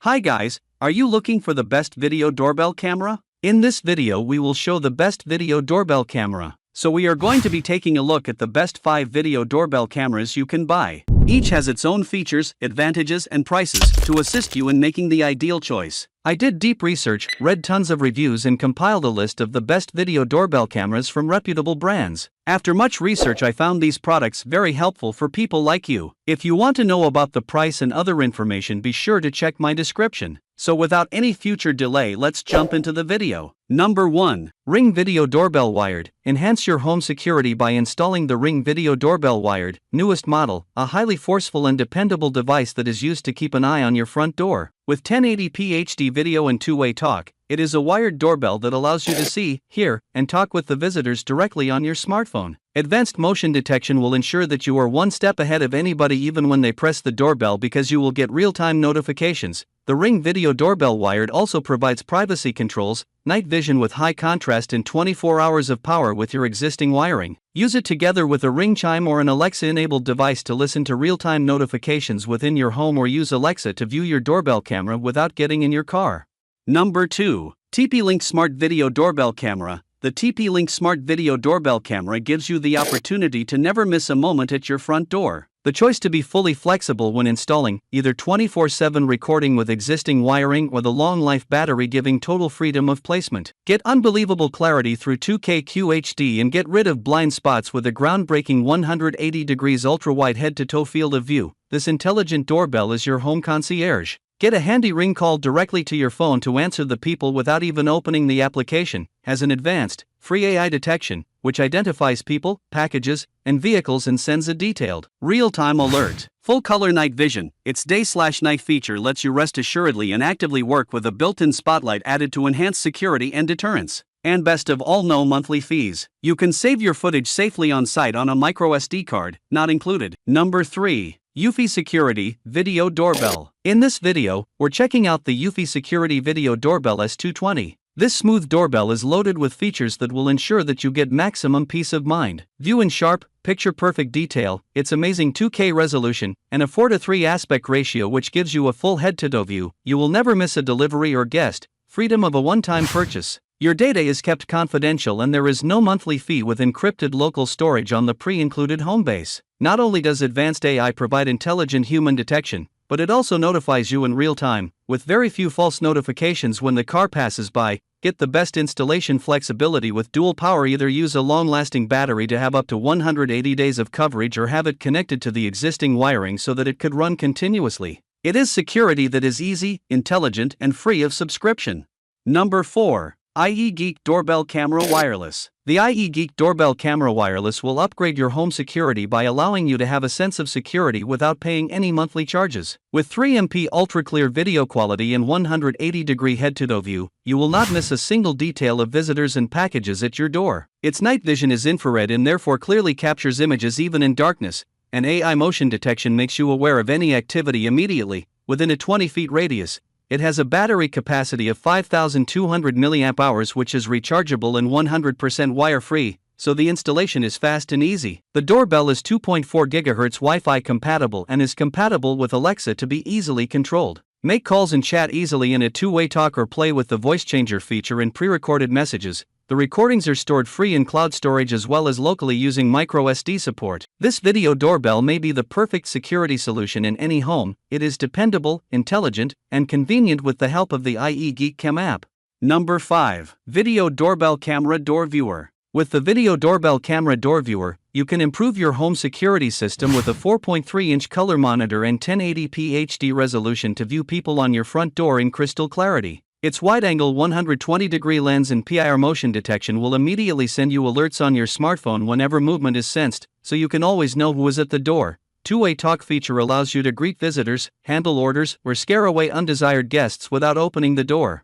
Hi guys, are you looking for the best video doorbell camera? In this video we will show the best video doorbell camera. So we are going to be taking a look at the best 5 video doorbell cameras you can buy. Each has its own features, advantages and prices to assist you in making the ideal choice. I did deep research, read tons of reviews and compiled a list of the best video doorbell cameras from reputable brands. After much research I found these products very helpful for people like you. If you want to know about the price and other information, be sure to check my description. So without any future delay, let's jump into the video. Number 1. Ring Video Doorbell Wired. Enhance your home security by installing the Ring Video Doorbell Wired, newest model, a highly forceful and dependable device that is used to keep an eye on your front door. With 1080p HD video and two-way talk, it is a wired doorbell that allows you to see, hear, and talk with the visitors directly on your smartphone. Advanced motion detection will ensure that you are one step ahead of anybody even when they press the doorbell, because you will get real-time notifications. The Ring Video Doorbell Wired also provides privacy controls, night vision with high contrast and 24 hours of power with your existing wiring. Use it together with a Ring chime or an Alexa-enabled device to listen to real-time notifications within your home, or use Alexa to view your doorbell camera without getting in your car. Number 2. TP-Link Smart Video Doorbell Camera. The TP-Link Smart Video Doorbell Camera gives you the opportunity to never miss a moment at your front door. The choice to be fully flexible when installing, either 24/7 recording with existing wiring or the long-life battery, giving total freedom of placement. Get unbelievable clarity through 2K QHD and get rid of blind spots with a groundbreaking 180 degrees ultra-wide head-to-toe field of view. This intelligent doorbell is your home concierge. Get a handy Ring call directly to your phone to answer the people without even opening the application. Has an advanced, free AI detection, which identifies people, packages, and vehicles and sends a detailed, real-time alert. Full color night vision. Its day/night feature lets you rest assuredly and actively work with a built-in spotlight added to enhance security and deterrence. And best of all, no monthly fees. You can save your footage safely on site on a microSD card, not included. Number 3. Eufy Security Video Doorbell. In this video, we're checking out the Eufy Security Video Doorbell S220. This smooth doorbell is loaded with features that will ensure that you get maximum peace of mind. View in sharp, picture-perfect detail, its amazing 2K resolution, and a 4:3 aspect ratio which gives you a full head-to-toe view. You will never miss a delivery or guest. Freedom of a one-time purchase. Your data is kept confidential and there is no monthly fee with encrypted local storage on the pre-included home base. Not only does advanced AI provide intelligent human detection, but it also notifies you in real time, with very few false notifications when the car passes by. Get the best installation flexibility with dual power. Either use a long-lasting battery to have up to 180 days of coverage, or have it connected to the existing wiring so that it could run continuously. It is security that is easy, intelligent, and free of subscription. Number 4. IE-Geek Doorbell Camera Wireless. The IE-Geek Doorbell Camera Wireless will upgrade your home security by allowing you to have a sense of security without paying any monthly charges. With 3MP ultra-clear video quality and 180-degree head-to-toe view, you will not miss a single detail of visitors and packages at your door. Its night vision is infrared and therefore clearly captures images even in darkness, and AI motion detection makes you aware of any activity immediately, within a 20-feet radius. It has a battery capacity of 5,200 mAh, which is rechargeable and 100% wire-free, so the installation is fast and easy. The doorbell is 2.4 GHz Wi-Fi compatible and is compatible with Alexa to be easily controlled. Make calls and chat easily in a two-way talk, or play with the voice changer feature in pre-recorded messages. The recordings are stored free in cloud storage as well as locally using microSD support. This video doorbell may be the perfect security solution in any home. It is dependable, intelligent, and convenient with the help of the IE-Geek Cam app. Number 5. Video Doorbell Camera Door Viewer. With the Video Doorbell Camera Door Viewer, you can improve your home security system with a 4.3-inch color monitor and 1080p HD resolution to view people on your front door in crystal clarity. Its wide-angle 120-degree lens and PIR motion detection will immediately send you alerts on your smartphone whenever movement is sensed, so you can always know who is at the door. Two-way talk feature allows you to greet visitors, handle orders, or scare away undesired guests without opening the door.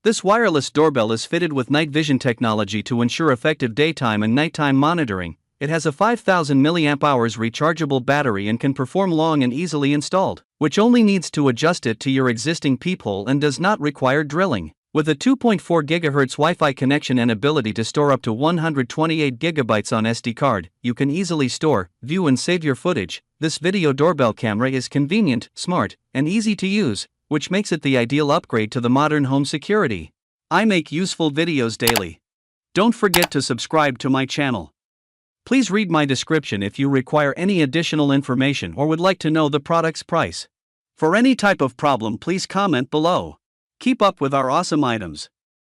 This wireless doorbell is fitted with night vision technology to ensure effective daytime and nighttime monitoring. It has a 5,000 mAh rechargeable battery and can perform long and easily installed, which only needs to adjust it to your existing peephole and does not require drilling. With a 2.4 GHz Wi-Fi connection and ability to store up to 128 GB on SD card, you can easily store, view and save your footage. This video doorbell camera is convenient, smart, and easy to use. which makes it the ideal upgrade to the modern home security. I make useful videos daily. Don't forget to subscribe to my channel. Please read my description if you require any additional information or would like to know the product's price. For any type of problem, please comment below. Keep up with our awesome items.